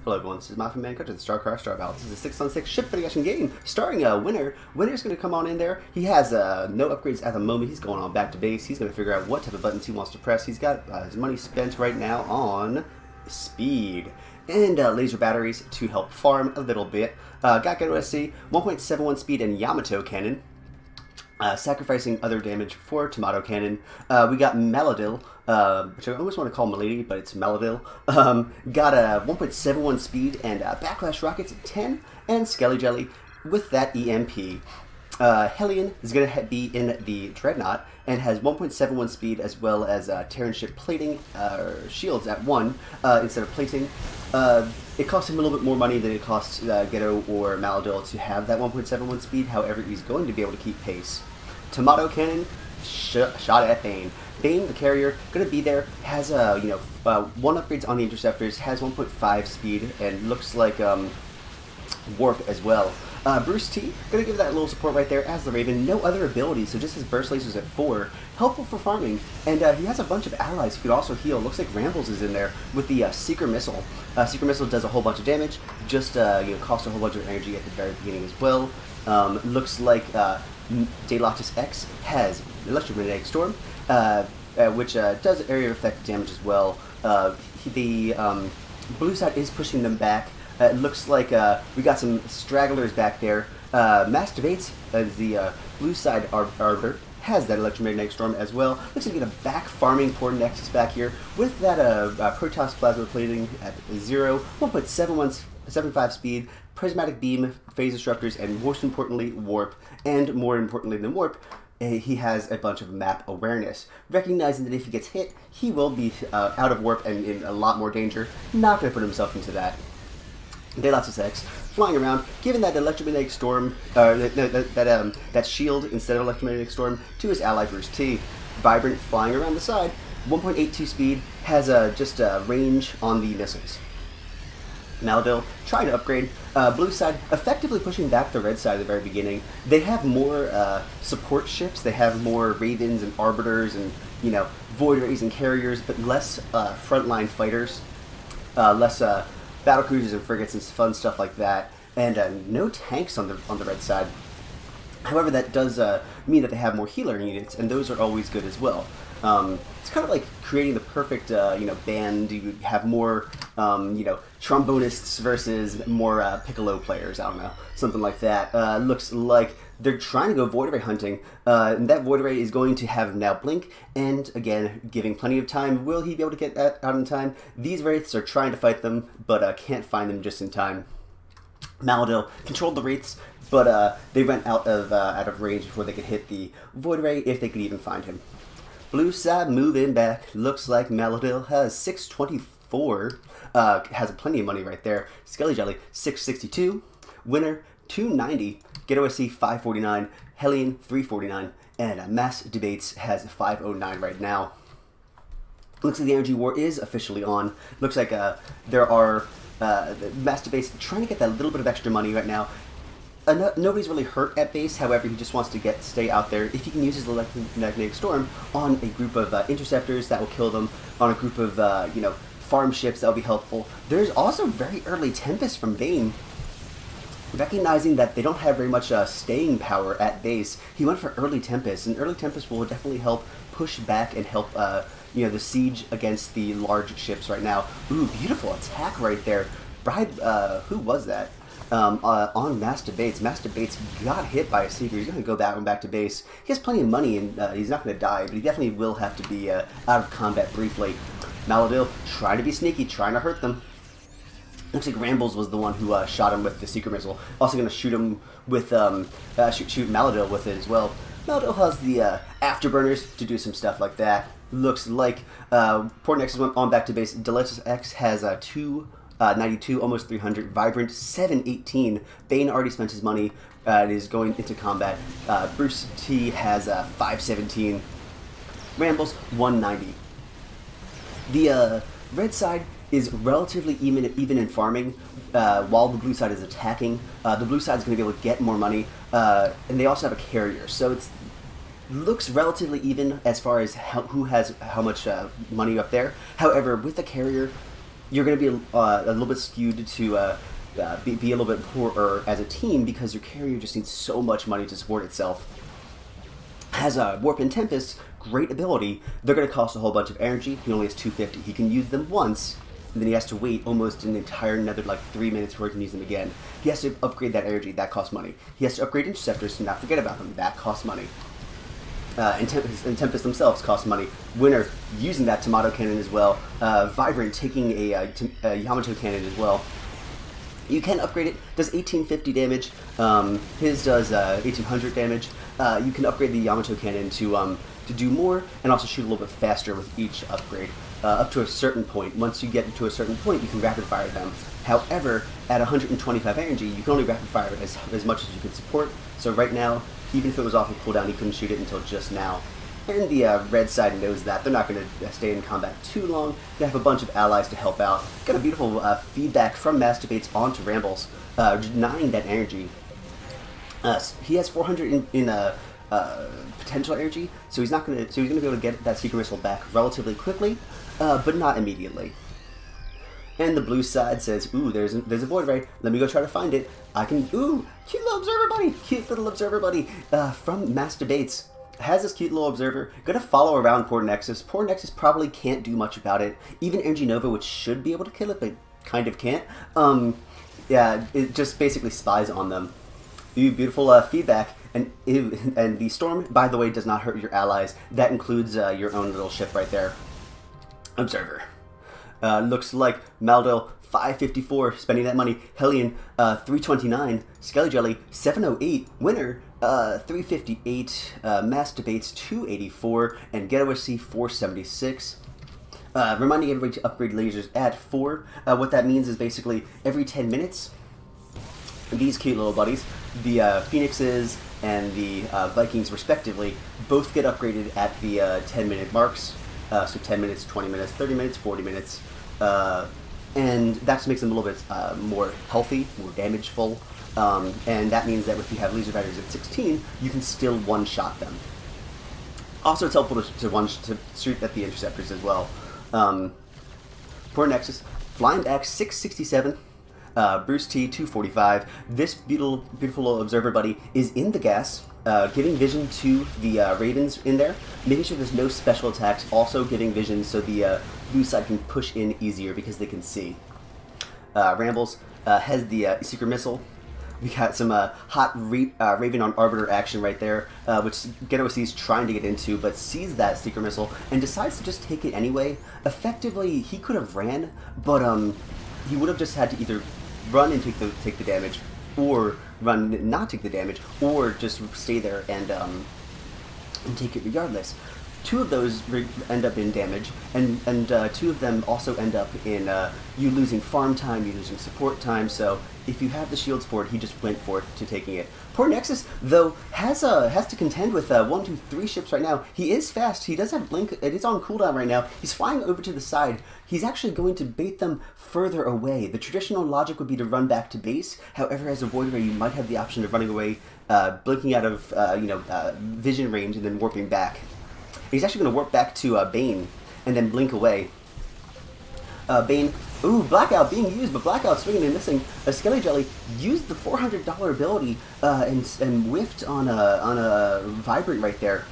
Hello everyone, this is MaffumanCasting, the StarCraft Star Battle. This is a 6-on-6 ship prediction game starring Winner. Winner's going to come on in there. He has no upgrades at the moment. He's going on back to base. He's going to figure out what type of buttons he wants to press. He's got his money spent right now on speed and laser batteries to help farm a little bit. Got good OSC, 1.71 speed and Yamato cannon. Sacrificing other damage for Tomato Cannon. We got Maladil, which I almost want to call Milady, but it's Maladil. Got a 1.71 speed and Backlash Rockets at 10, and Skelly Jelly with that EMP. Hellion is going to be in the Dreadnought and has 1.71 speed as well as Terran Ship plating shields at 1 instead of plating. It costs him a little bit more money than it costs Ghetto or Maladil to have that 1.71 speed. However, he's going to be able to keep pace. Tomato Cannon shot at Bane. Bane, the carrier, going to be there. Has one upgrades on the interceptors. Has 1.5 speed and looks like warp as well. Bruce T, going to give that little support right there as the Raven. No other abilities, so just his burst lasers at 4. Helpful for farming, and he has a bunch of allies who could also heal. Looks like Rambles is in there with the Seeker Missile. Seeker Missile does a whole bunch of damage, just costs a whole bunch of energy at the very beginning as well. Looks like Daylotus X has Electromagnetic Storm, which does area effect damage as well. The blue side is pushing them back. It looks like we got some stragglers back there. Masturbates, the blue side arbiter, has that Electromagnetic Storm as well. Looks like we get a back farming Port Nexus back here with that Protoss Plasma plating at 0, 1.75 speed, Prismatic Beam, Phase Disruptors, and most importantly, Warp. And more importantly than Warp, he has a bunch of map awareness, recognizing that if he gets hit, he will be out of Warp and in a lot more danger. Not going to put himself into that. Daylotus X flying around, giving that Electromagnetic Storm, that shield instead of Electromagnetic Storm to his ally Bruce T. Vibrant flying around the side, 1.82 speed, has just range on the missiles. Maladil trying to upgrade. Blue side effectively pushing back the red side at the very beginning. They have more support ships. They have more Ravens and Arbiters and Void Rays and carriers, but less frontline fighters, less battle cruisers and frigates and fun stuff like that, and no tanks on the red side. However, that does mean that they have more healer units, and those are always good as well. It's kind of like creating the perfect band. You have more trombonists versus more piccolo players. I don't know, something like that. Looks like they're trying to go Void Ray hunting, and that Void Ray is going to have now Blink, and again, giving plenty of time. Will he be able to get that out in time? These Wraiths are trying to fight them, but can't find them just in time. Maladil controlled the Wraiths, but they went out of range before they could hit the Void Ray, if they could even find him. Blue side moving back. Looks like Maladil has 624. Has plenty of money right there. Skelly Jelly 662. Winner 290. Get OSC 549. Hellion 349. And Mass Debates has 509 right now. Looks like the energy war is officially on. Looks like there are Mass Debates trying to get that little bit of extra money right now. Nobody's really hurt at base, however, he just wants to stay out there. If he can use his Electromagnetic Storm on a group of interceptors, that will kill them. On a group of, farm ships, that will be helpful. There's also very early Tempest from Bane. Recognizing that they don't have very much staying power at base, he went for early Tempest, and early Tempest will definitely help push back and help, the siege against the large ships right now. Ooh, beautiful attack right there. Who was that? On Master Bates. Master Bates got hit by a Seeker. He's going to go back to base. He has plenty of money, and he's not going to die, but he definitely will have to be out of combat briefly. Maladil trying to be sneaky, trying to hurt them. Looks like Rambles was the one who shot him with the Seeker Missile. Also going to shoot him with, shoot Maladil with it as well. Maladil has the afterburners to do some stuff like that. Looks like Port Nexus went on back to base. Daylotus X has 292, almost 300. Vibrant, 718. Bane already spent his money and is going into combat. Bruce T has 517. Rambles, 190. The red side is relatively even in farming, while the blue side is attacking. The blue side is going to be able to get more money, and they also have a carrier, so it looks relatively even as far as who has how much money up there. However, with the carrier, you're going to be a little bit skewed to be a little bit poorer as a team because your carrier just needs so much money to support itself. Has a Warp and Tempest, great ability. They're going to cost a whole bunch of energy. He only has 250. He can use them once, and then he has to wait almost an entire another like 3 minutes before he can use them again. He has to upgrade that energy. That costs money. He has to upgrade Interceptors to not forget about them. That costs money. And Tempest themselves cost money. Winner using that Tomato Cannon as well. Vibrant taking a Yamato Cannon as well. You can upgrade it. Does 1850 damage. His does 1800 damage. You can upgrade the Yamato Cannon to do more and also shoot a little bit faster with each upgrade. Up to a certain point. Once you get to a certain point, you can rapid fire them. However, at 125 energy, you can only rapid fire as much as you can support. So right now, even if it was off of cooldown, he couldn't shoot it until just now. And the red side knows that. They're not going to stay in combat too long. They have a bunch of allies to help out. Got a beautiful feedback from Masturbates onto Rambles, denying that energy. He has 400 in potential energy, so he's going to be able to get that Secret Missile back relatively quickly, but not immediately. And the blue side says, ooh, there's a Void Ray. Let me go try to find it. I can, ooh, cute little observer buddy. Cute little observer buddy from Masturbates. Has this cute little observer. Gonna follow around Poor Nexus. Poor Nexus probably can't do much about it. Even Energy Nova, which should be able to kill it, but kind of can't. Yeah, it just basically spies on them. Ooh, beautiful feedback. And the storm, by the way, does not hurt your allies. That includes your own little ship right there. Observer. Looks like Maldel 554 spending that money. Hellion 329. Skelly Jelly 708. Winner 358. Masturbates 284. And Getaway C 476. Reminding everybody to upgrade lasers at 4. What that means is basically every 10 minutes, these cute little buddies, the Phoenixes and the Vikings respectively, both get upgraded at the 10-minute marks. So 10 minutes, 20 minutes, 30 minutes, 40 minutes. And that just makes them a little bit more healthy, more damageful. And that means that if you have laser batteries at 16, you can still one-shot them. Also, it's helpful to shoot at the interceptors as well. Poor Nexus, Flying Axe 667. Bruce T 245. This beautiful little observer buddy is in the gas, giving vision to the Ravens in there, making sure there's no special attacks, also giving vision so the blue side can push in easier because they can see. Rambles has the Secret Missile. We got some hot Raven on Arbiter action right there, which Getaway C is trying to get into, but sees that Secret Missile and decides to just take it anyway. Effectively, he could have ran, but he would have just had to either run and take the damage, or run and not take the damage, or just stay there and take it regardless. Two of those end up in damage, and two of them also end up in you losing farm time, you losing support time. So if you have the shields for it, he just went for it to taking it. Poor Nexus, though, has to contend with 1, 2, 3 ships right now. He is fast. He does have blink. It is on cooldown right now. He's flying over to the side. He's actually going to bait them further away. The traditional logic would be to run back to base. However, as a Void Ray, you might have the option of running away, blinking out of vision range, and then warping back. He's actually going to warp back to Bane and then blink away. Bane, ooh, Blackout being used, but Blackout swinging and missing. Skelly Jelly used the $400 ability and whiffed on a Vibrant right there.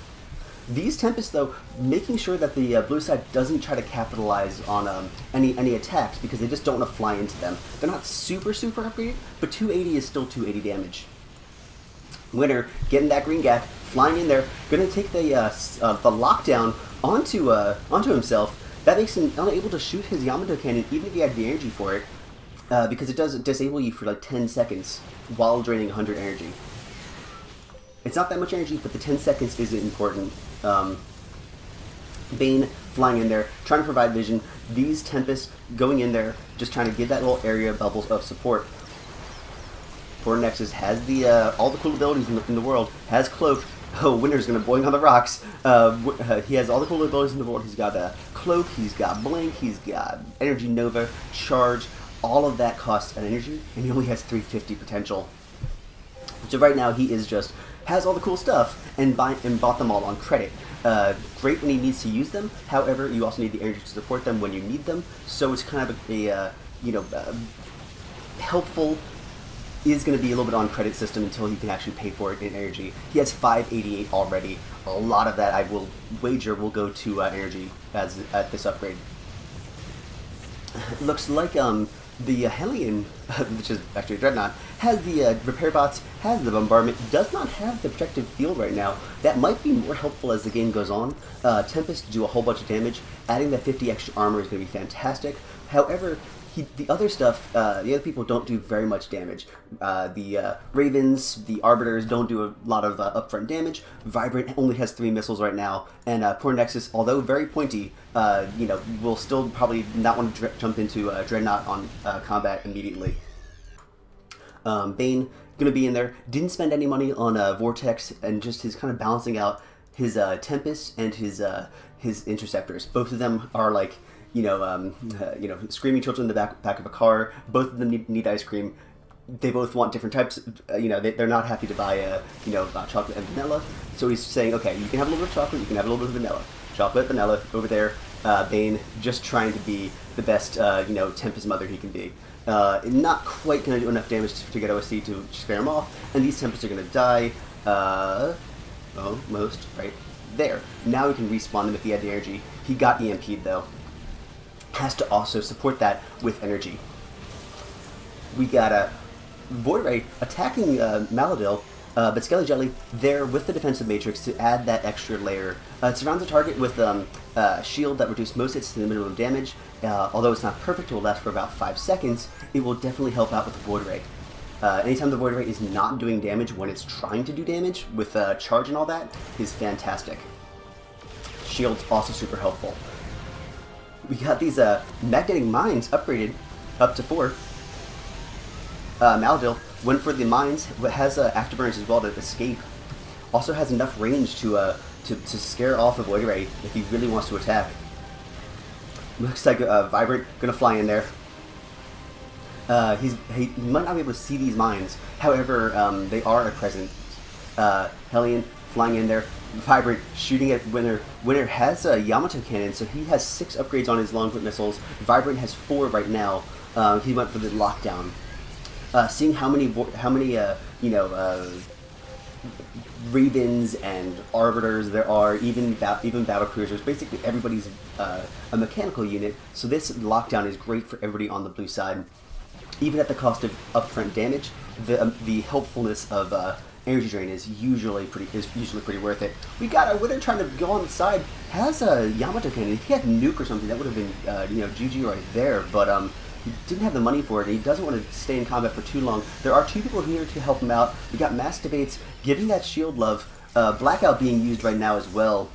These Tempests, though, making sure that the blue side doesn't try to capitalize on any attacks because they just don't want to fly into them. They're not super upgraded, but 280 is still 280 damage. Winner getting that green gap, flying in there, going to take the lockdown onto himself. That makes him unable to shoot his Yamato cannon even if he had the energy for it, because it does disable you for like 10 seconds while draining 100 energy. It's not that much energy, but the 10 seconds is important. Bane flying in there, trying to provide vision. These Tempests going in there, just trying to give that little area bubbles of support. Poor Nexus has all the cool abilities in the world. Has Cloak. Oh, Winner's gonna boing on the rocks. He has all the cool abilities in the world. He's got Cloak, he's got Blink, he's got Energy Nova, Charge. All of that costs an energy, and he only has 350 potential. So right now he is just has all the cool stuff and bought them all on credit. Great when he needs to use them. However, you also need the energy to support them when you need them. So it's kind of helpful. Is going to be a little bit on credit system until he can actually pay for it in energy. He has 588 already. A lot of that, I will wager, will go to energy at this upgrade. Looks like the Hellion, which is actually a Dreadnought, has the repair bots, has the bombardment, does not have the protective field right now. That might be more helpful as the game goes on. Tempest do a whole bunch of damage. Adding that 50 extra armor is going to be fantastic. However, the other stuff, the other people don't do very much damage. The Ravens, the Arbiters don't do a lot of upfront damage. Vibrant only has 3 missiles right now, and poor Nexus, although very pointy, will still probably not want to jump into Dreadnought on combat immediately. Bane gonna be in there. Didn't spend any money on Vortex, and just his kind of balancing out his Tempest and his Interceptors. Both of them are like, screaming children in the back of a car. Both of them need ice cream. They both want different types. They're not happy to buy, chocolate and vanilla. So he's saying, okay, you can have a little bit of chocolate, you can have a little bit of vanilla. Chocolate, vanilla, over there. Bane just trying to be the best, Tempest mother he can be. Not quite going to do enough damage to get OSC to scare him off, and these Tempests are going to die. Almost right there. Now we can respawn them if he had the energy. He got EMP'd though. Has to also support that with energy. We got a Void Ray attacking Maladil, but Skelly Jelly there with the defensive matrix to add that extra layer. It surrounds the target with shield that reduces most hits to the minimum damage. Although it's not perfect, it will last for about 5 seconds. It will definitely help out with the Void Ray. Anytime the Void Ray is not doing damage when it's trying to do damage with charge and all that is fantastic. Shield's also super helpful. We got these magnetic mines upgraded up to 4. Maladil went for the mines, but has afterburns as well to escape. Also has enough range to scare off a Void Ray if he really wants to attack. Looks like Vibrant gonna fly in there. He might not be able to see these mines. However, they are a presence. Hellion flying in there. Vibrant shooting at Winter. Winter has a Yamato cannon, so he has 6 upgrades on his long-foot missiles. Vibrant has 4 right now. He went for the lockdown. Seeing how many Ravens and Arbiters there are, even battle cruisers. Basically, everybody's a mechanical unit. So this lockdown is great for everybody on the blue side, even at the cost of upfront damage. The helpfulness of energy drain is usually pretty worth it. We got a Winter trying to go on the side. Has a Yamato cannon. If he had nuke or something, that would have been GG right there. But he didn't have the money for it, and he doesn't want to stay in combat for too long. There are 2 people here to help him out. We got Mass Debates giving that shield love. Blackout being used right now as well.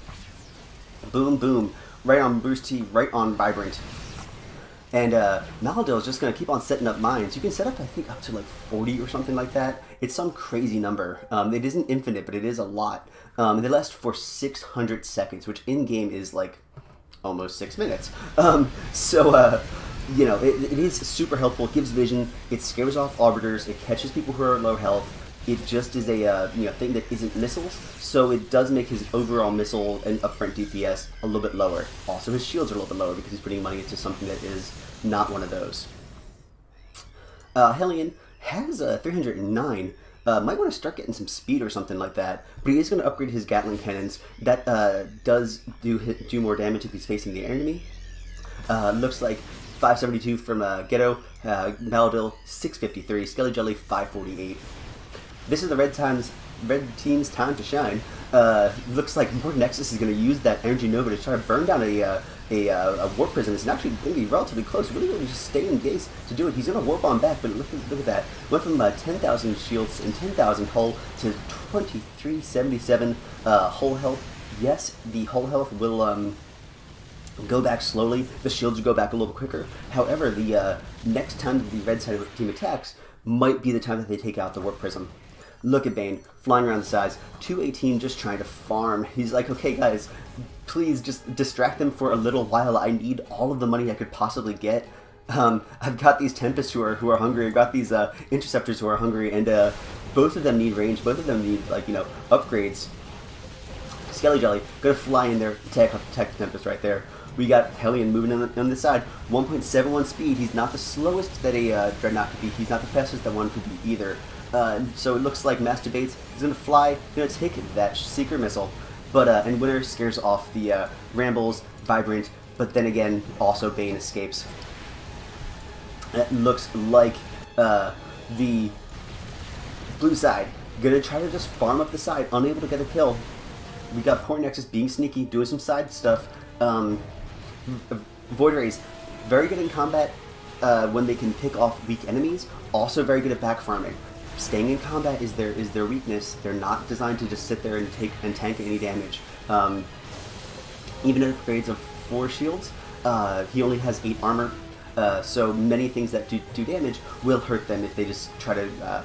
Boom, boom. Right on Bruce T, right on Vibrant. And Maladil is just going to keep on setting up mines. You can set up, I think, up to like 40 or something like that. It's some crazy number. It isn't infinite, but it is a lot. They last for 600 seconds, which in-game is like almost 6 minutes. It is super helpful. It gives vision. It scares off Arbiters. It catches people who are low health. It just is a thing that isn't missiles, so it does make his overall missile and upfront DPS a little bit lower. Also, his shields are a little bit lower because he's putting money into something that is not one of those. Hellion has 309. Might want to start getting some speed or something like that, but he is going to upgrade his Gatling cannons. That does do more damage if he's facing the enemy. Looks like 572 from Ghetto, Maladil 653, Skelly Jelly 548. This is the red team's time to shine. Looks like More Nexus is going to use that Energy Nova to try to burn down a Warp Prism. It's actually going to be relatively close. Really going to just stay in base to do it. He's going to Warp on back, but look at that. Went from 10,000 shields and 10,000 hull to 2377 hull health. Yes, the hull health will go back slowly. The shields will go back a little quicker. However, the next time the red side of the team attacks might be the time that they take out the Warp Prism. Look at Bane flying around the sides. 218 just trying to farm. He's like, okay guys, please just distract them for a little while. I need all of the money I could possibly get. I've got these Tempests who are hungry. I've got these Interceptors who are hungry, and Both of them need range. Both of them need, like, you know, upgrades. Skelly Jelly gonna fly in there, attack the Tempest right there. We got Hellion moving on the side. 1.71 speed. He's not the slowest that a Dreadnought could be. He's not the fastest that one could be either. So it looks like Master Bates is gonna fly, gonna take that Seeker Missile. But and Winner scares off the Rambles, Vibrant. But then again, also Bane escapes. It looks like the blue side gonna try to just farm up the side, unable to get a kill. We got Poor Nexus being sneaky, doing some side stuff. Void Rays, very good in combat when they can pick off weak enemies. Also very good at back farming. Staying in combat is their weakness. They're not designed to just sit there and tank any damage. Even at upgrades of 4 shields, he only has 8 armor. So many things that do damage will hurt them if they just try to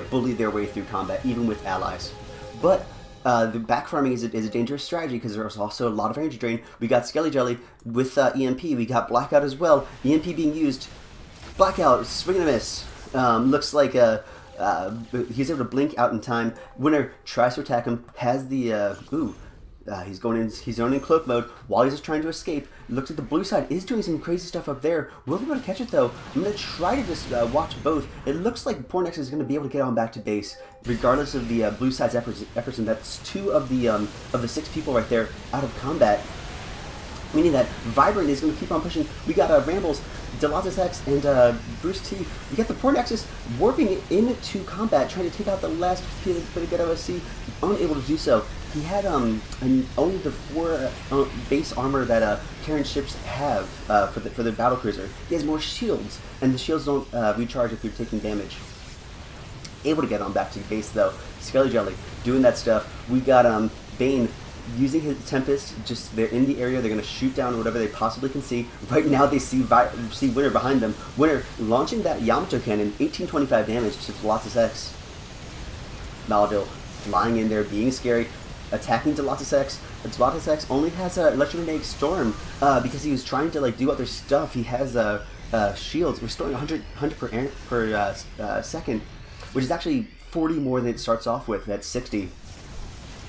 bully their way through combat, even with allies. But the back farming is a dangerous strategy because there's also a lot of energy drain. We got Skelly Jelly with EMP. We got Blackout as well. EMP being used. Blackout, swing and a miss. Looks like he's able to blink out in time. Winner tries to attack him. Has the he's going in cloak mode while he's just trying to escape. Looks like the blue side is doing some crazy stuff up there. Will be able to catch it though. I'm gonna try to just watch both. It looks like Poor Nexus is gonna be able to get on back to base, regardless of the blue side's efforts. And that's 2 of the 6 people right there out of combat. Meaning that Vibrant is going to keep on pushing. We got Rambles, Delatus X, and Bruce T. We got the Poor Nexus warping into combat, trying to take out the last bit of good OSC. Unable to do so. He had only the 4 base armor that Terran ships have for the battle cruiser. He has more shields, and the shields don't recharge if you're taking damage. Able to get on back to base though. Skelly Jelly doing that stuff. We got Bane using his Tempest. Just they're in the area. They're gonna shoot down whatever they possibly can see. Right now they see Winner behind them. Winner launching that Yamato cannon, 1825 damage to Delatus X. Maladil flying in there, being scary, attacking Delatus X. Delatus X only has electromagnetic storm because he was trying to like do other stuff. He has shields restoring 100 per second, which is actually 40 more than it starts off with. That's 60.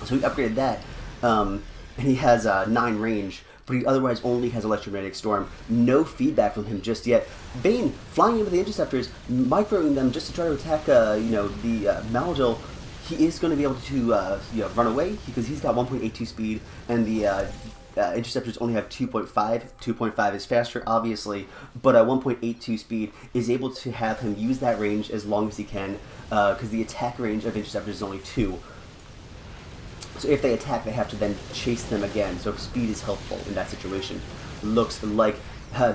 So we upgraded that, and he has 9 range, but he otherwise only has electromagnetic storm. No feedback from him just yet. Bane flying into the interceptors, microing them just to try to attack, the Maladil. He is going to be able to, run away because he's got 1.82 speed, and the interceptors only have 2.5. 2.5 is faster, obviously, but 1.82 speed is able to have him use that range as long as he can, because the attack range of interceptors is only 2. So if they attack, they have to then chase them again. So speed is helpful in that situation. Looks like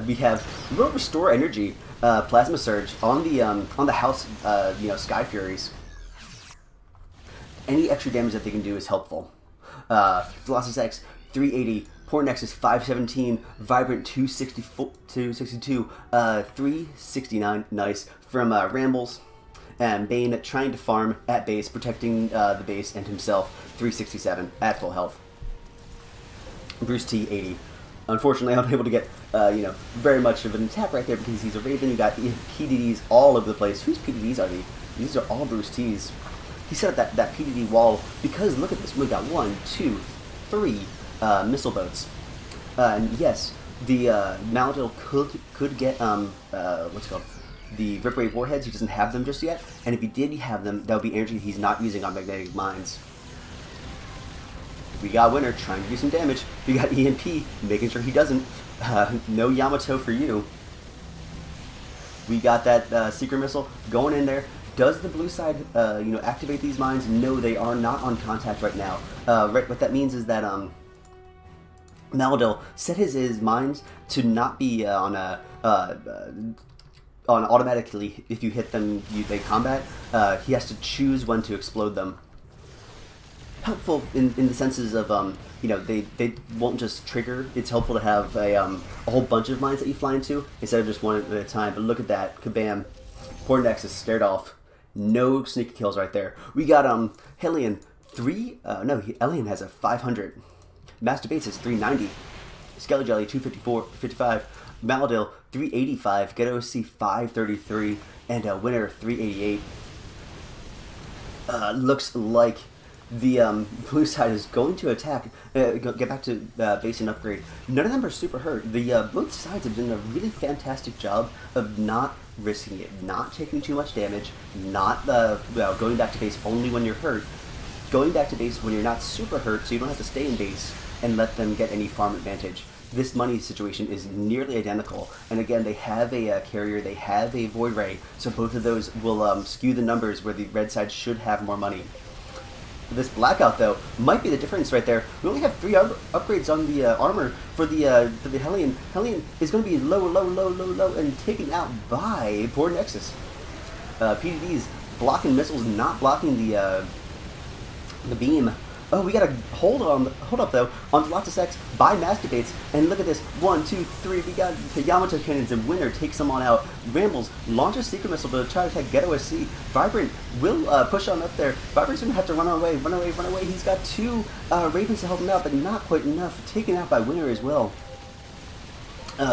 we have a little restore energy, plasma surge on the house, Sky Furies. Any extra damage that they can do is helpful. Delatus X 380, Poor Nexus 517, Vibrant 262, 369, nice from Rambles. And Bane trying to farm at base, protecting the base and himself, 367 at full health. Bruce T 80. Unfortunately, I'm able to get very much of an attack right there because he's a Raven. You got PDDs all over the place. Whose PDDs are these? These are all Bruce T's. He set up that PDD wall because look at this. We got 1, 2, 3 missile boats. And yes, the Maladil could get what's it called? The Rip Wave warheads. He doesn't have them just yet, and if he did have them, that would be energy he's not using on magnetic mines. We got Winner trying to do some damage. We got EMP making sure he doesn't. No Yamato for you. We got that Seeker Missile going in there. Does the blue side, activate these mines? No, they are not on contact right now. What that means is that Maladil set his mines to not be on automatically. If you hit them, they combat. He has to choose when to explode them. Helpful in the senses of they won't just trigger. It's helpful to have a whole bunch of mines that you fly into instead of just one at a time. But look at that, kabam! Poor Nexus scared off. No sneaky kills right there. We got Hellion 3. Hellion has a 500. Master Bates is 390. Skelly Jelly 255. Maladil 385. Get OC 533. And Winner 388. Looks like the blue side is going to attack, get back to base and upgrade. None of them are super hurt. The both sides have done a really fantastic job of not risking it, not taking too much damage, not going back to base only when you're hurt, going back to base when you're not super hurt, so you don't have to stay in base and let them get any farm advantage. This money situation is nearly identical, and again, they have a carrier, they have a Void Ray, so both of those will skew the numbers where the red side should have more money. This Blackout, though, might be the difference right there. We only have 3 upgrades on the armor for the Hellion. Hellion is going to be low, and taken out by poor Nexus. PDDs blocking missiles, not blocking the beam. Oh, we got a hold up though on lots of sex by masturbates, and look at this, 1, 2, 3. We got the Yamato cannons, and Winner takes them on out. Rambles launches secret missile to try to attack Ghetto SC. Vibrant will push on up there. Vibrant's gonna have to run away. He's got 2 Ravens to help him out, but not quite enough. Taken out by Winner as well.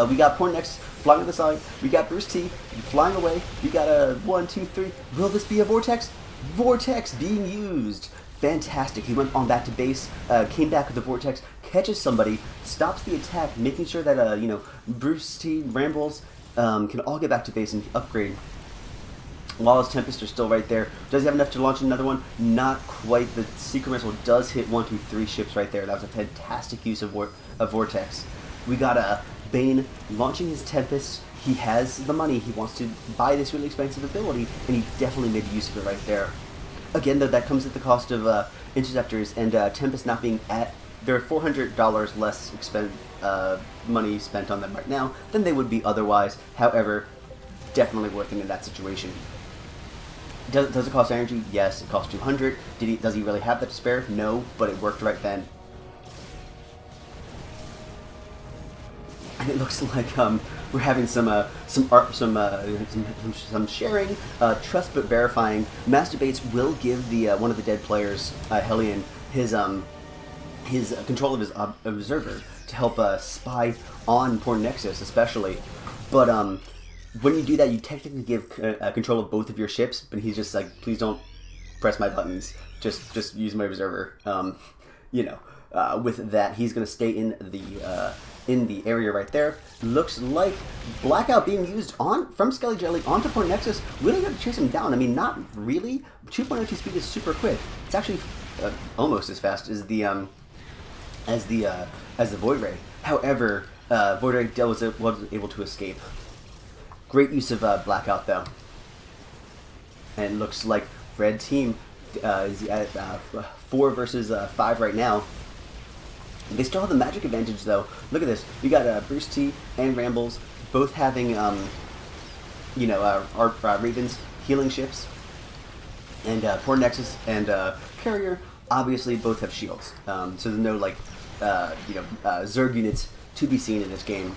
We got Poor Next flying to the side. We got Bruce T flying away. We got a 1, 2, 3. Will this be a Vortex? Vortex being used. Fantastic. He went on back to base, came back with the Vortex, catches somebody, stops the attack, making sure that, Bruce T, Rambles can all get back to base and upgrade. While his Tempest are still right there. Does he have enough to launch another one? Not quite. The Secret Missile does hit 1, 2, 3 ships right there. That was a fantastic use of Vortex. We got Bane launching his Tempest. He has the money. He wants to buy this really expensive ability, and he definitely made use of it right there. Again, though, that comes at the cost of Interceptors and Tempest not being at... There are $400 less money spent on them right now than they would be otherwise. However, definitely worth it in that situation. Does it cost energy? Yes, it costs 200. Does he really have that to spare? No, but it worked right then. And it looks like we're having some sharing, trust but verifying. Masturbates will give the one of the dead players, Hellion, his control of his observer to help spy on poor Nexus, especially. But when you do that, you technically give control of both of your ships. But he's just like, please don't press my buttons. Just use my observer. With that, he's gonna stay in the area right there. Looks like Blackout being used from Skelly Jelly onto Poor Nexus. Really going to chase him down. I mean, not really. 2.02 speed is super quick. It's actually almost as fast as the Void Ray. However, Void Ray was able to escape. Great use of Blackout though. And looks like Red Team is at 4 versus 5 right now. They still have the magic advantage, though. Look at this. We got Bruce T and Rambles both having, our Ravens healing ships. And poor Nexus and Carrier obviously both have shields. So there's no, Zerg units to be seen in this game.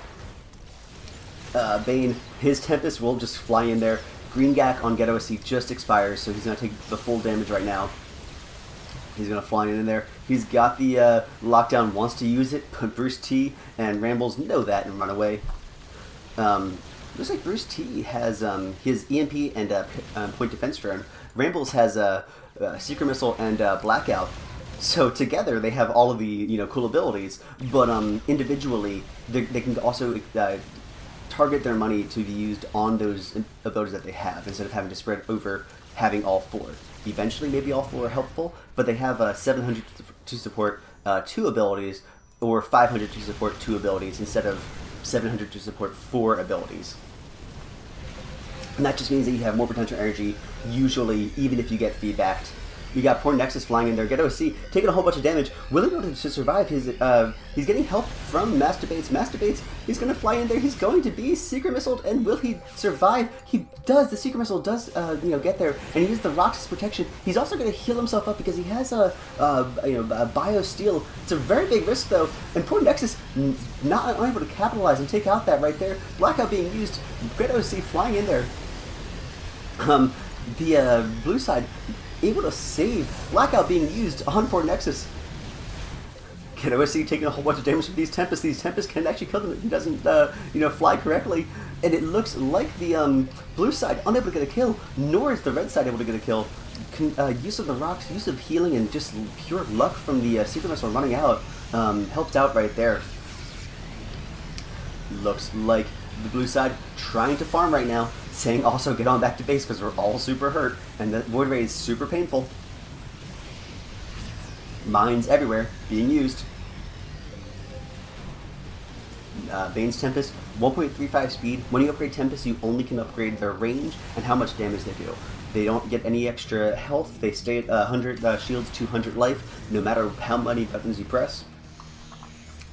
Bane, his Tempest will just fly in there. Green Gak on Ghetto SC just expires, so he's going to take the full damage right now. He's going to fly in there. He's got the lockdown, wants to use it, but Bruce T and Rambles know that and run away. Looks like Bruce T has his EMP and point defense drone. Rambles has a secret missile and Blackout. So together they have all of the cool abilities, but individually they can also target their money to be used on those abilities that they have instead of having to spread over having all 4. Eventually, maybe all 4 are helpful, but they have 700 to support 2 abilities, or 500 to support 2 abilities, instead of 700 to support 4 abilities. And that just means that you have more potential energy, usually, even if you get feedbacked. We got poor Nexus flying in there. Ghetto SC taking a whole bunch of damage. Will he be able to survive? He's getting help from Masturbates. Masturbates, he's going to fly in there. He's going to be secret missiled, and will he survive? He does. The secret missile does, get there, and he uses the rocks as protection. He's also going to heal himself up because he has a bio steel. It's a very big risk though, and poor Nexus not unable to capitalize and take out that right there. Blackout being used. Ghetto SC flying in there. The blue side able to save. Blackout being used on poor Nexus. Get OSC taking a whole bunch of damage from these Tempests. These Tempests can actually kill them if he doesn't, fly correctly. And it looks like the blue side unable to get a kill, nor is the red side able to get a kill. Use of the rocks, use of healing, and just pure luck from the Secret Missile running out helped out right there. Looks like the blue side trying to farm right now, saying also get on back to base because we're all super hurt, and the Void Ray is super painful. Mines everywhere being used. Bane's Tempest, 1.35 speed. When you upgrade Tempest, you only can upgrade their range and how much damage they do. They don't get any extra health. They stay at 100 shields, 200 life, no matter how many buttons you press.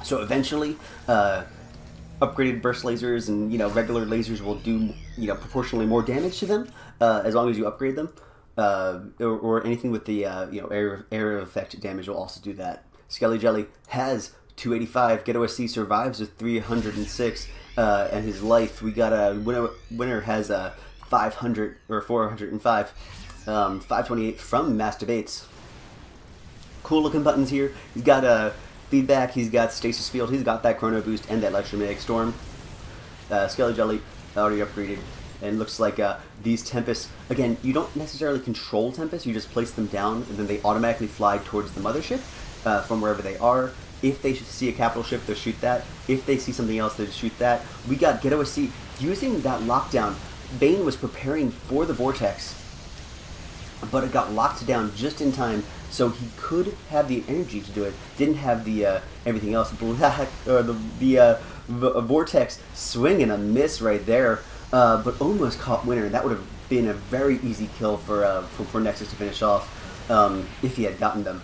So eventually, upgraded burst lasers and regular lasers will do proportionally more damage to them as long as you upgrade them. Or anything with the area effect damage will also do that. Skelly Jelly has 285. Get OSC survives with 306, and his life. We got a winner has 500 or 405, 528 from Masturbates. Cool looking buttons here. He's got feedback. He's got stasis field. He's got that chrono boost and that electromagnetic storm. Skelly Jelly already upgraded. And looks like these Tempests, again, you don't necessarily control Tempests, you just place them down, and then they automatically fly towards the mothership from wherever they are. If they see a capital ship, they'll shoot that. If they see something else, they'll shoot that. We got Get OSC using that lockdown. Bane was preparing for the Vortex, but it got locked down just in time, so he could have the energy to do it. Didn't have the everything else. The Vortex swing and a miss right there. But almost caught winner, and that would have been a very easy kill for Nexus to finish off if he had gotten them.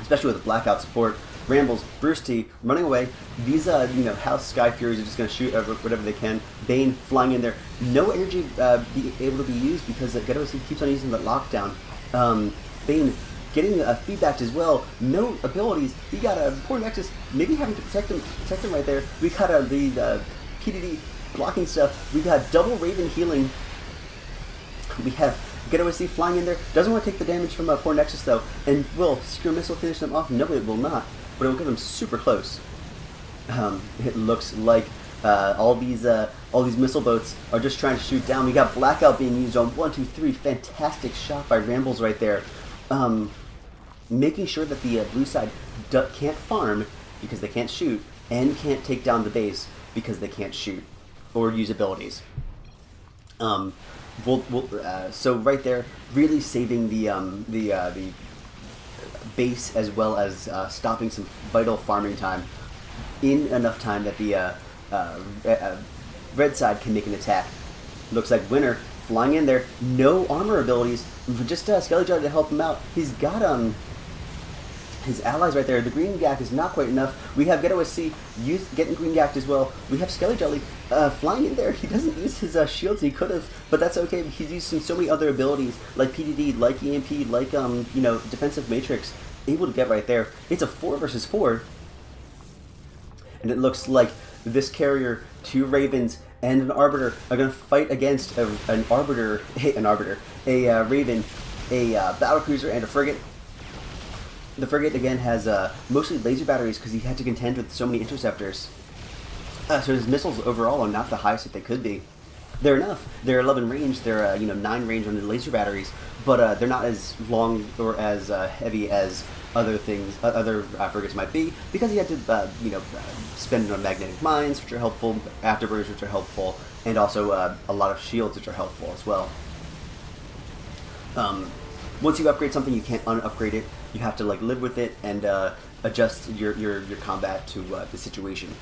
Especially with the blackout support. Rambles, Bruce T, running away. These, House Sky Furies are just going to shoot whatever they can. Bane flying in there. No energy be able to be used because Ghetto keeps on using the lockdown. Bane getting feedback as well. No abilities. We got a poor Nexus maybe having to protect him right there. We got the PDD blocking stuff. We got double Raven healing. We have Get OSC flying in there. Doesn't want to take the damage from poor Nexus though. And will Secret Missile finish them off? No, it will not. But it will get them super close. It looks like all these missile boats are just trying to shoot down. We got Blackout being used on 1, 2, 3. Fantastic shot by Rambles right there. Making sure that the blue side can't farm because they can't shoot, and can't take down the base because they can't shoot or use abilities. So right there, really saving the base as well as stopping some vital farming time in enough time that the red side can make an attack. Looks like winner flying in there, no armor abilities, just Skelly Jelly to help him out. He's got his allies right there. The green gack is not quite enough. We have Get OSC getting green gacked as well. We have Skelly Jelly flying in there. He doesn't use his shields. He could have, but that's okay. He's using so many other abilities like PDD, like EMP, like defensive matrix. Able to get right there. It's a 4 versus 4, and it looks like this carrier, 2 Ravens, and an Arbiter are going to fight against a Raven, a Battlecruiser, and a Frigate. The Frigate, again, has mostly laser batteries because he had to contend with so many interceptors. So his missiles overall are not the highest that they could be. They're enough. They're 11 range. They're 9 range on the laser batteries, but they're not as long or as heavy as other things, other frigates might be, because he had to spend it on magnetic mines, which are helpful, afterburners, which are helpful, and also a lot of shields, which are helpful as well. Once you upgrade something, you can't un-upgrade it. You have to live with it and adjust your combat to the situation.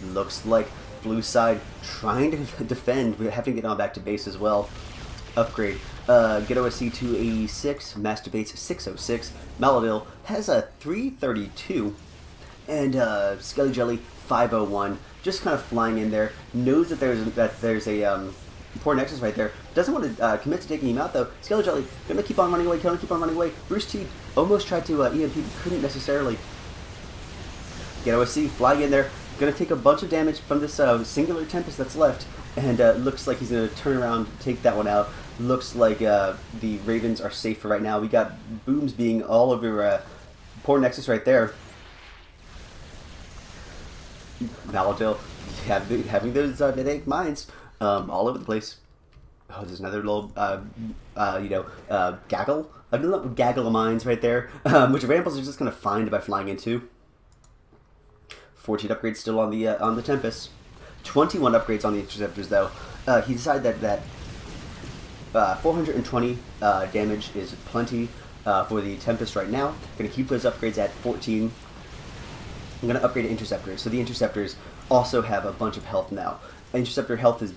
Looks like blue side trying to defend, but having to get on back to base as well. Upgrade. Get OSC 286, Masturbates 606. Maladil has a 332, and Skelly Jelly 501. Just kind of flying in there. Knows that there's a poor Nexus right there. Doesn't want to commit to taking him out though. Skelly Jelly gonna keep on running away. Gonna keep on running away. Bruce T almost tried to EMP, couldn't necessarily. Get OSC flying in there. Gonna take a bunch of damage from this singular Tempest that's left, and looks like he's gonna turn around, take that one out. Looks like the Ravens are safe for right now. We got booms being all over Poor Nexus right there. Maladil having those mid-egg mines all over the place. Oh, there's another little, gaggle. Another gaggle of mines right there, which Rambles is just going to find by flying into. 14 upgrades still on the Tempest. 21 upgrades on the Interceptors, though. He decided that 420 damage is plenty for the Tempest right now. Going to keep those upgrades at 14. I'm going to upgrade to Interceptors. So the Interceptors also have a bunch of health now. Interceptor health is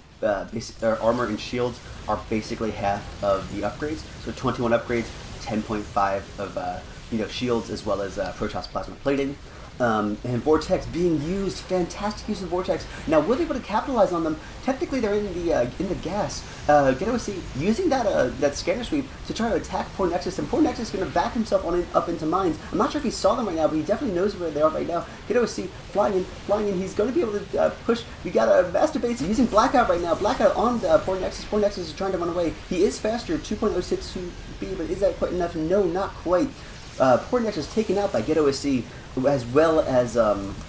armor and shields are basically half of the upgrades. So 21 upgrades, 10.5 of shields, as well as Protoss plasma plating. And Vortex being used, fantastic use of Vortex. Now, will they be able to capitalize on them? Technically, they're in the gas. Ghetto using that scanner sweep to try to attack Poor Nexus, and Poor Nexus is going to back himself up into mines. I'm not sure if he saw them right now, but he definitely knows where they are right now. Ghetto flying in. He's going to be able to push. We got a Master Bates using Blackout right now. Blackout on Poor Nexus. Poor Nexus is trying to run away. He is faster, 2.06 speed, but is that quite enough? No, not quite. Poor Nexus taken out by Ghetto as well as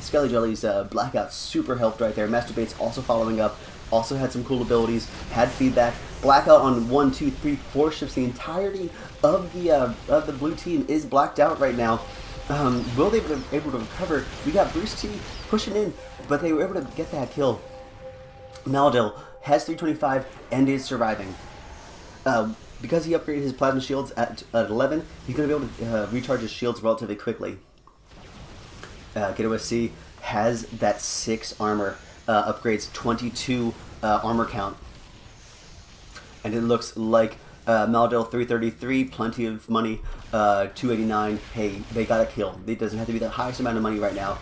Skelly Jelly's Blackout super helped right there. Master Bates also following up, also had some cool abilities, had feedback. Blackout on 1, 2, 3, 4 ships. The entirety of the blue team is blacked out right now. Will they be able to recover? We got Bruce T pushing in, but they were able to get that kill. Maladil has 325 and is surviving. Because he upgraded his plasma shields at 11, he's going to be able to recharge his shields relatively quickly. Ghetto SC has that 6 armor, upgrades 22 armor count. And it looks like Maladil 333, plenty of money, 289. Hey, they got a kill. It doesn't have to be the highest amount of money right now.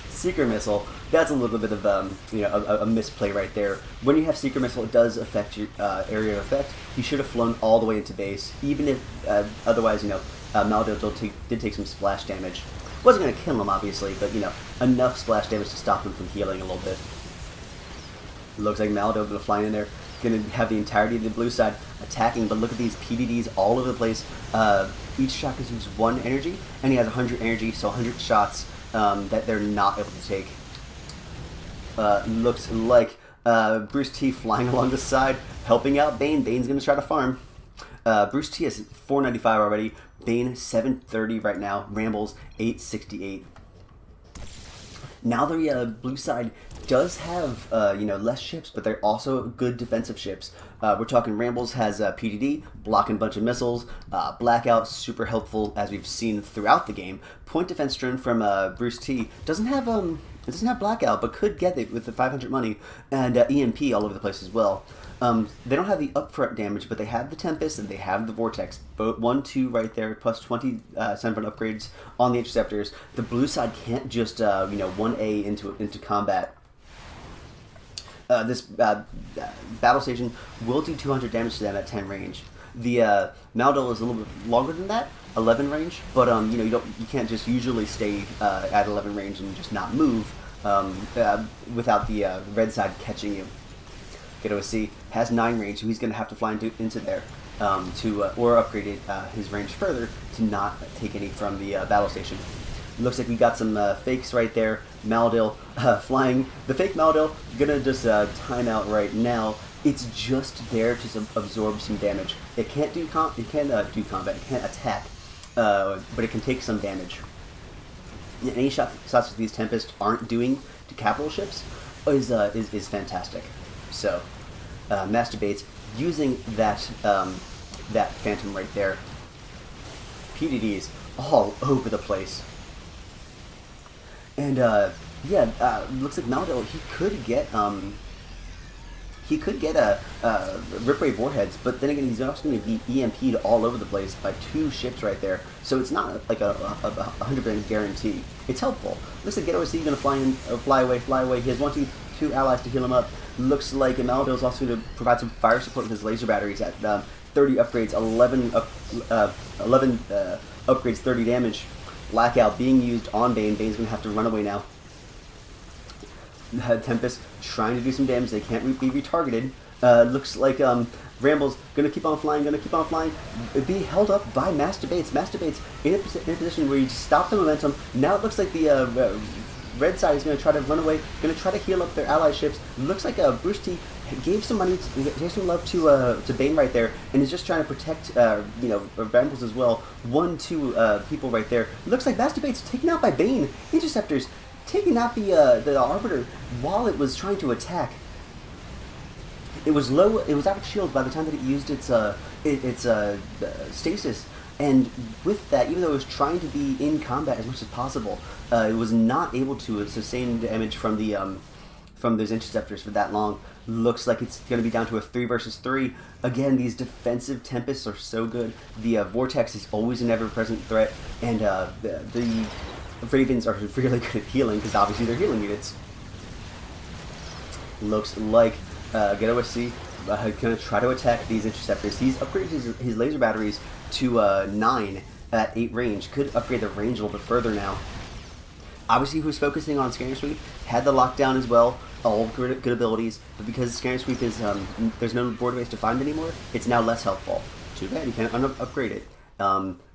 Seeker Missile, that's a little bit of a misplay right there. When you have Seeker Missile, it does affect your area of effect. You should have flown all the way into base, even if otherwise, Maladil did take some splash damage. Wasn't going to kill him, obviously, but, enough splash damage to stop him from healing a little bit. Looks like Maladil going to fly in there, going to have the entirety of the blue side attacking, but look at these PDDs all over the place. Each shot consumes 1 energy, and he has 100 energy, so 100 shots that they're not able to take. Looks like Bruce T flying along the side, helping out Bane. Bane's going to try to farm. Bruce T has 495 already. Bane 730 right now. Rambles 868. Now the blue side does have less ships, but they're also good defensive ships. We're talking Rambles has PDD, blocking a bunch of missiles. Blackout, super helpful as we've seen throughout the game. Point defense drone from Bruce T doesn't have Blackout, but could get it with the 500 money, and EMP all over the place as well. They don't have the upfront damage, but they have the Tempest and they have the Vortex. Both 1, 2 right there, plus 20 sunburn upgrades on the Interceptors. The blue side can't just 1A into combat. This battle station will do 200 damage to them at 10 range. The Maladil is a little bit longer than that, 11 range, but you can't just usually stay at 11 range and just not move without the red side catching you. Ghetto SC has 9 range, so he's going to have to fly into there or upgrade his range further to not take any from the battle station. Looks like we got some fakes right there. Maladil flying. The fake Maladil gonna just time out right now. It's just there to absorb some damage. It can't do combat. It can't attack, but it can take some damage. Any shots that these Tempests aren't doing to capital ships is fantastic. So, Master Bates using that Phantom right there. PDDs all over the place. And looks like Maladil he could get Rip Ray Warheads, but then again he's also going to be EMP'd all over the place by 2 ships right there. So it's not like a 100% guarantee. It's helpful. Looks like Ghetto SC going to fly away. He has 1, 2 allies to heal him up. Looks like Maladil is also going to provide some fire support with his laser batteries at 30 upgrades, 11 upgrades, 30 damage. Blackout being used on Bane. Bane's going to have to run away now. Tempest trying to do some damage. They can't be retargeted. Looks like Ramble's gonna keep on flying, be held up by Master Bates. Master Bates in a position where you just stop the momentum. Now it looks like the red side is going to try to run away, going to try to heal up their ally ships. Looks like Bruce T gave some money, gave some love to Bane right there, and is just trying to protect, Rambles as well. 1-2 people right there. Looks like Master Bates taken out by Bane. Interceptors taking out the Arbiter while it was trying to attack. It was low. It was out of shield by the time that it used its stasis. And with that, even though it was trying to be in combat as much as possible, it was not able to sustain damage from the from those interceptors for that long. Looks like it's going to be down to a 3 versus 3. Again, these defensive Tempests are so good. The Vortex is always an ever-present threat, and the Ravens are really good at healing because obviously they're healing units. Looks like Get OSC going to try to attack these interceptors. He's upgraded his laser batteries to 9 at 8 range. Could upgrade the range a little bit further now. Obviously, he was focusing on Scanner Sweep, had the lockdown as well, all good abilities, but because Scanner Sweep is, there's no borderways defined anymore, it's now less helpful. Too bad, you can't upgrade it.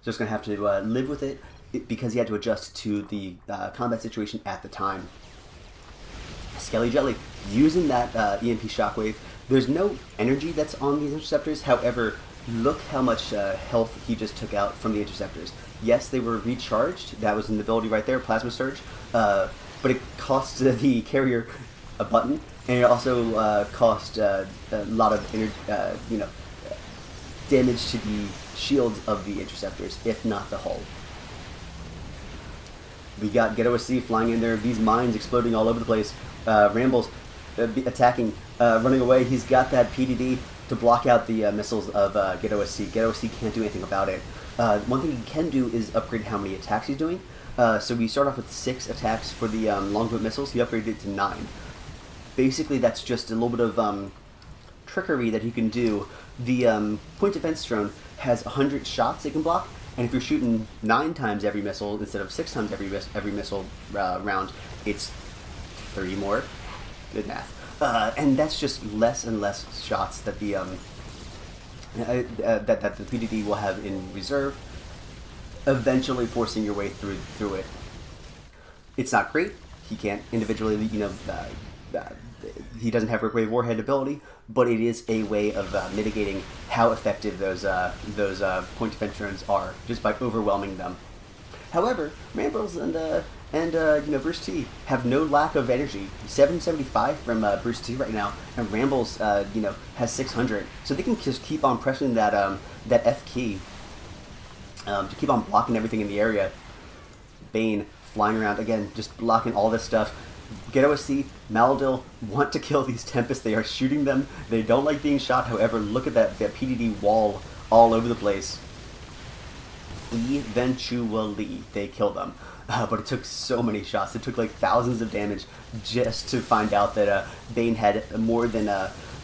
Just going to have to live with it because he had to adjust to the combat situation at the time. Skelly Jelly, using that EMP Shockwave. There's no energy that's on these interceptors, however, look how much health he just took out from the interceptors. Yes, they were recharged. That was an ability right there, Plasma Surge. But it cost the carrier a button, and it also cost a lot of damage to the shields of the interceptors, if not the hull. We got Get OSC flying in there. These mines exploding all over the place. Rambles attacking, running away. He's got that PDD to block out the missiles of Get OSC. Get OSC can't do anything about it. One thing he can do is upgrade how many attacks he's doing. So we start off with 6 attacks for the longbow missiles. He upgraded it to 9. Basically, that's just a little bit of trickery that he can do. The point defense drone has 100 shots it can block, and if you're shooting 9 times every missile instead of 6 times every missile round, it's 30 more. Good math. And that's just less and less shots that the that the PDD will have in reserve, eventually forcing your way through it. It's not great. He can't individually, he doesn't have Rickwave Warhead ability, but it is a way of mitigating how effective those point defense drones are just by overwhelming them. However, Rambles and Bruce T have no lack of energy. 775 from Bruce T right now, and Rambles has 600, so they can just keep on pressing that that F key to keep on blocking everything in the area. Bane flying around again, just blocking all this stuff. Get OSC, Maladil want to kill these Tempests. They are shooting them. They don't like being shot. However, look at that PDD wall all over the place. Eventually, they kill them. But it took so many shots. It took like thousands of damage just to find out that Bane had more than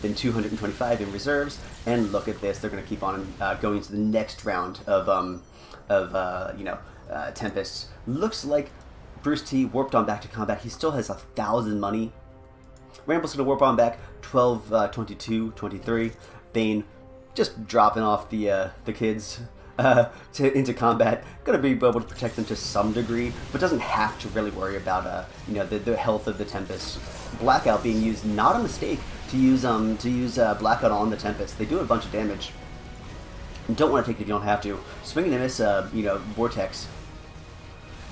225 in reserves. And look at this. They're going to keep on going to the next round of Tempests. Looks like Bruce T warped on back to combat. He still has 1,000 money. Ramble's going to warp on back. 12, 22, 23. Bane just dropping off the kids into combat. Going to be able to protect them to some degree, but doesn't have to really worry about the health of the Tempest. Blackout being used, not a mistake to use Blackout on the Tempest. They do a bunch of damage. You don't want to take it if you don't have to. Swing and a miss, Vortex.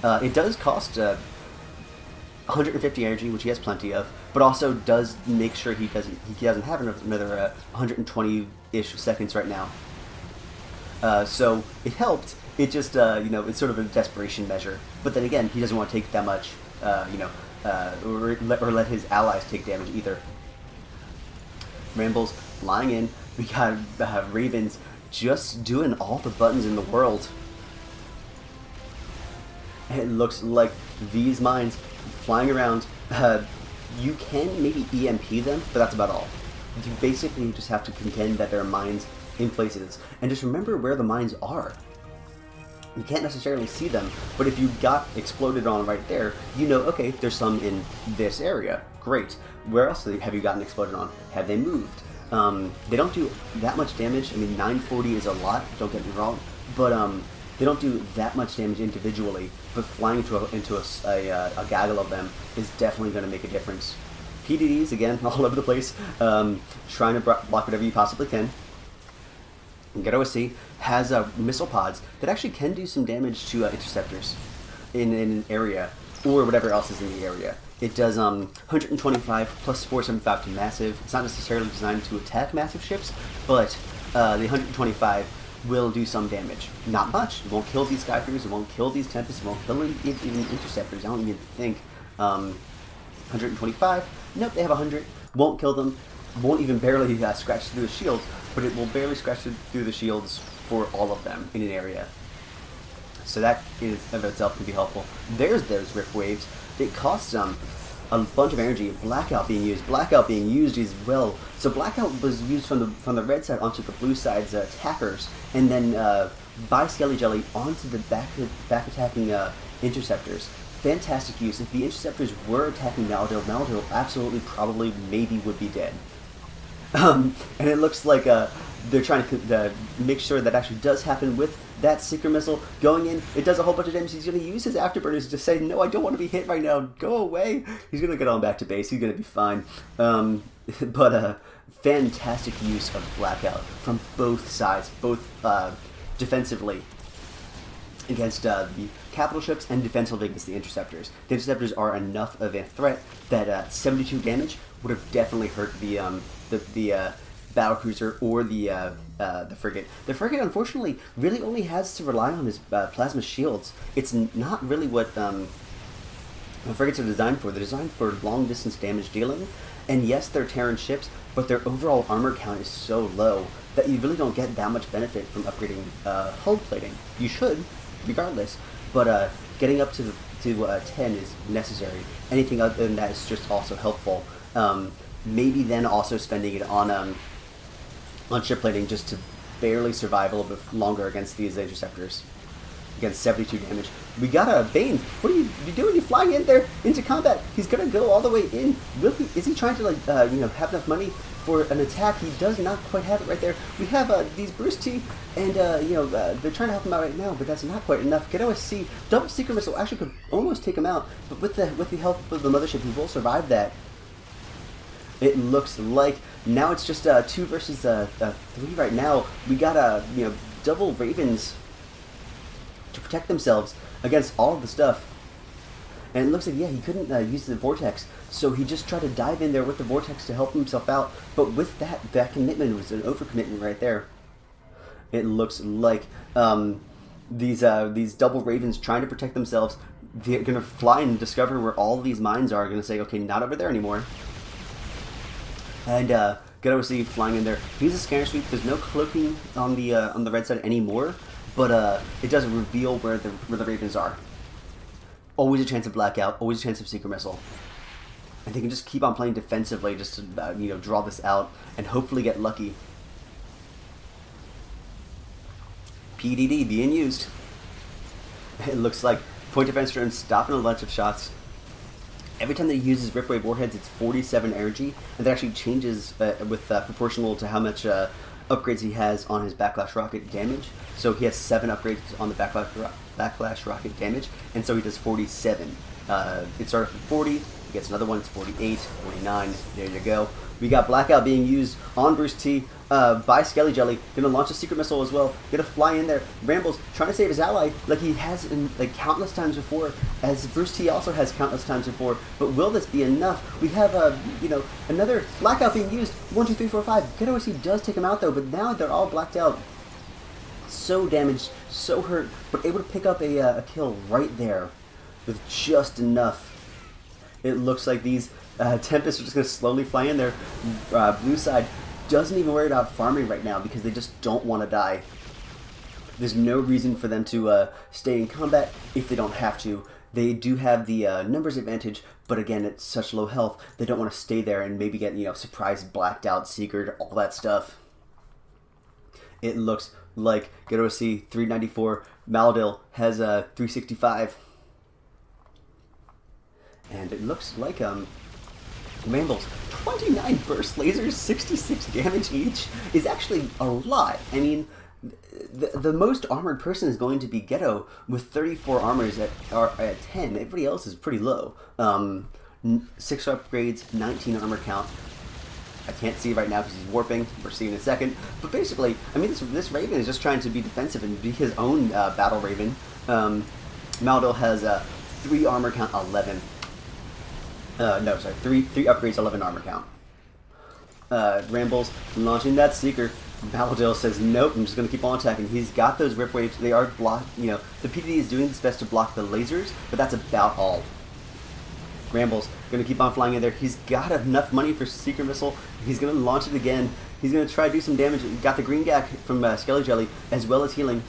It does cost 150 energy, which he has plenty of, but also does make sure he doesn't have another 120-ish seconds right now. So it helped. It just it's sort of a desperation measure. But then again, he doesn't want to take that much, or let his allies take damage either. Rambles flying in. We got Ravens just doing all the buttons in the world. It looks like these mines flying around, you can maybe EMP them, but that's about all. You basically just have to contend that there are mines in places, and just remember where the mines are. You can't necessarily see them, but if you got exploded on right there, okay, there's some in this area. Great. Where else have you gotten exploded on? Have they moved? They don't do that much damage. I mean, 940 is a lot, don't get me wrong, but they don't do that much damage individually, but flying into a gaggle of them is definitely going to make a difference. PDDs, again, all over the place, trying to block whatever you possibly can. Get OSC has missile pods that actually can do some damage to interceptors in an area, or whatever else is in the area. It does 125 plus 475 to massive. It's not necessarily designed to attack massive ships, but the 125 will do some damage. Not much. It won't kill these Skyfreakers, it won't kill these Tempests, it won't kill even interceptors. I don't even think. 125. Nope, they have 100. Won't kill them. Won't even barely scratch through the shield, but it will barely scratch through the shields for all of them in an area. So that is of itself can be helpful. There's those Rip Waves. It costs a bunch of energy. Blackout being used. Blackout being used as well. So Blackout was used from the red side onto the blue side's attackers, and then by Skelly Jelly onto the back attacking interceptors. Fantastic use. If the interceptors were attacking Maladil, Maladil absolutely, probably, maybe would be dead. And it looks like they're trying to make sure that actually does happen with that Seeker Missile going in. It does a whole bunch of damage. He's going to use his Afterburners to say, no, I don't want to be hit right now. Go away. He's going to get on back to base. He's going to be fine. But fantastic use of Blackout from both sides, both defensively against the capital ships and defensively against the interceptors. The interceptors are enough of a threat that 72 damage would have definitely hurt the battlecruiser or the frigate. The frigate, unfortunately, really only has to rely on his plasma shields. It's not really what the frigates are designed for. They're designed for long-distance damage dealing, and yes, they're Terran ships, but their overall armor count is so low that you really don't get that much benefit from upgrading hull plating. You should, regardless, but getting up to 10 is necessary. Anything other than that is just also helpful. Maybe then also spending it on ship plating just to barely survive a little bit longer against these interceptors. Against 72 damage. We got a Bane. What are you doing? You're flying in there into combat. He's gonna go all the way in. Really? Is he trying to have enough money for an attack? He does not quite have it right there. We have these Bruce T, and they're trying to help him out right now, but that's not quite enough. Get OSC. Double Seeker Missile actually could almost take him out, but with the help of the mothership, he will survive that. It looks like now it's just 2 versus 3 right now. We got double Ravens to protect themselves against all of the stuff. And it looks like, yeah, he couldn't use the Vortex, so he just tried to dive in there with the Vortex to help himself out. But with that commitment was an overcommitment right there. It looks like these double Ravens trying to protect themselves. They're going to fly and discover where all of these mines are. Going to say, okay, not over there anymore. And get OC flying in there. He's a scanner sweep. There's no cloaking on the red side anymore, but it does reveal where the Ravens are. Always a chance of Blackout. Always a chance of Seeker Missile. And they can just keep on playing defensively just to draw this out and hopefully get lucky. PDD being used. It looks like point defense drones stopping a bunch of shots. Every time that he uses Ripwave Warheads, it's 47 energy, and that actually changes with proportional to how much upgrades he has on his Backlash Rocket damage. So he has 7 upgrades on the Backlash Rocket damage, and so he does 47. It started from 40, he gets another one, it's 48, 49, there you go. We got Blackout being used on Bruce T by Skelly Jelly. Gonna launch a Secret Missile as well. Gonna fly in there. Rambles trying to save his ally like he has in countless times before, as Bruce T also has countless times before. But will this be enough? We have another Blackout being used. 1, 2, 3, 4, 5. Get OC does take him out though, but now they're all blacked out. So damaged, so hurt, but able to pick up a kill right there with just enough. It looks like these Tempests are just going to slowly fly in there. Blue side doesn't even worry about farming right now because they just don't want to die. There's no reason for them to stay in combat if they don't have to. They do have the numbers advantage, but again, it's such low health, they don't want to stay there and maybe get, surprised, blacked out, seekered, all that stuff. It looks like get OC 394, Maladil has 365. And it looks like Rambles, 29 burst lasers, 66 damage each is actually a lot. I mean, the most armored person is going to be Ghetto with 34 armors at 10. Everybody else is pretty low. 6 upgrades, 19 armor count. I can't see right now because he's warping. We're seeing in a second. But basically, I mean, this Raven is just trying to be defensive and be his own battle Raven. Maldil has 3 armor count, 11. No, sorry, 3 upgrades, 11 armor count. Rambles launching that Seeker. Maldil says, nope, I'm just going to keep on attacking. He's got those rip waves. They are blocked. You know, the PDD is doing its best to block the lasers, but that's about all. Rambles going to keep on flying in there. He's got enough money for Seeker Missile. He's going to launch it again. He's going to try to do some damage. Got the green gack from Skelly Jelly, as well as healing.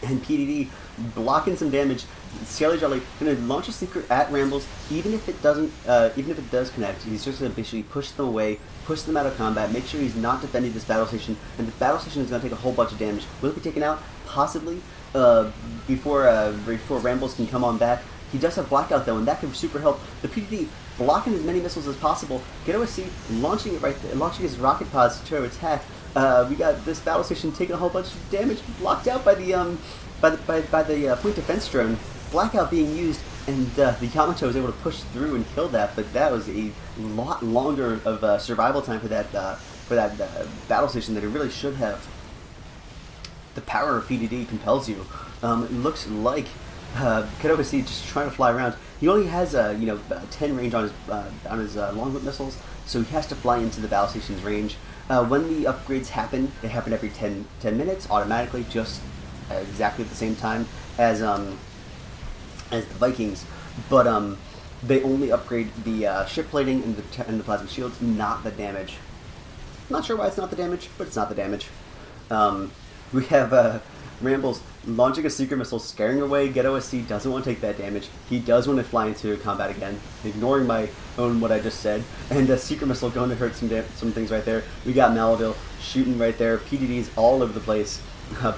And PDD blocking some damage. Skelly Jelly going to launch a Seeker at Rambles. Even if it doesn't, even if it does connect, he's just going to basically push them away, push them out of combat, make sure he's not defending this battle station, and the battle station is going to take a whole bunch of damage. Will it be taken out? Possibly. Before Rambles can come on back. He does have Blackout though, and that can super help. The PDD blocking as many missiles as possible. Ghetto SC launching it right there, launching his rocket pods to try to attack. We got this battle station taking a whole bunch of damage, blocked out by the point defense drone. Blackout being used, and the Yamato was able to push through and kill that. But that was a lot longer of survival time for that battle station than it really should have. The power of PDD compels you. It looks like Ghetto SC just trying to fly around. He only has 10 range on his long whip missiles, so he has to fly into the battle station's range. When the upgrades happen, they happen every 10 minutes automatically, just exactly at the same time as the Vikings, but they only upgrade the ship plating and the plasma shields, not the damage. Not sure why it's not the damage, but it's not the damage. We have Rambles launching a Seeker Missile, scaring away Ghetto SC, doesn't want to take that damage. He does want to fly into combat again, ignoring what I just said. And Seeker Missile going to hurt some things right there. We got Maladil shooting right there. PDD's all over the place,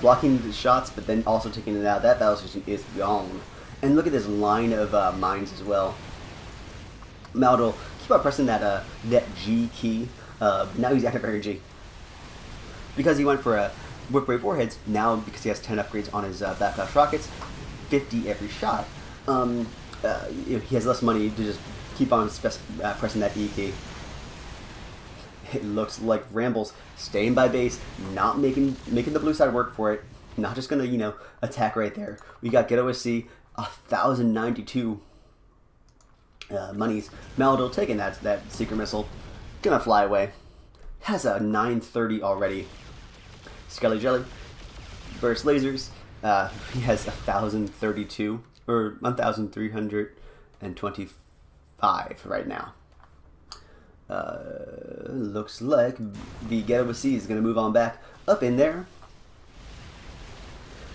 blocking the shots, but then also taking it out. That battle station is gone. And look at this line of mines as well. Maladil, keep on pressing that G key. Now he's activating G. Because he went for a Whip Wave Warheads, now because he has 10 upgrades on his Backlash Rockets, 50 every shot, he has less money to just keep on pressing that E key. It looks like Rambles staying by base, not making the blue side work for it, not just going to, attack right there. We got Ghetto SC, 1,092 monies. Maladil taking that Seeker Missile, gonna fly away. Has a 930 already. Skelly Jelly, burst lasers. He has 1,032 or 1,325 right now. Looks like the Ghetto SC is gonna move on back up in there.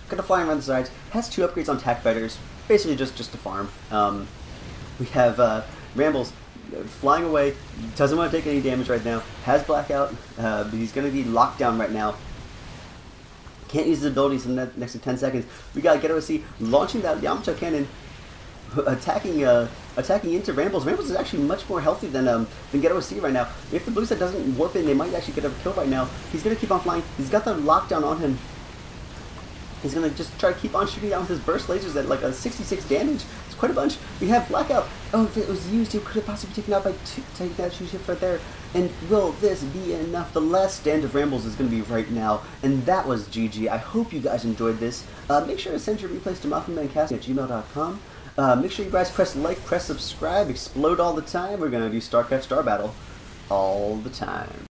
Gonna fly around the sides. Has 2 upgrades on TAC fighters. Basically just to farm. We have Rambles flying away. Doesn't want to take any damage right now. Has Blackout. But he's gonna be locked down right now. Can't use his abilities in the next 10 seconds. We got Ghetto SC launching that Yamato cannon, attacking into Rambles. Rambles is actually much more healthy than Ghetto SC right now. If the blue side doesn't warp in, they might actually get a kill right now. He's gonna keep on flying. He's got the lockdown on him. He's gonna just try to keep on shooting down with his burst lasers at like a 66 damage. It's quite a bunch. We have Blackout. Oh, if it was used, it could have possibly taken out by taking that 2 ships right there. And will this be enough? The last stand of Rambles is going to be right now. And that was GG. I hope you guys enjoyed this. Make sure to send your replays to MaffumanCasting@gmail.com. Make sure you guys press like, press subscribe, explode all the time. We're going to do StarCraft Star Battle all the time.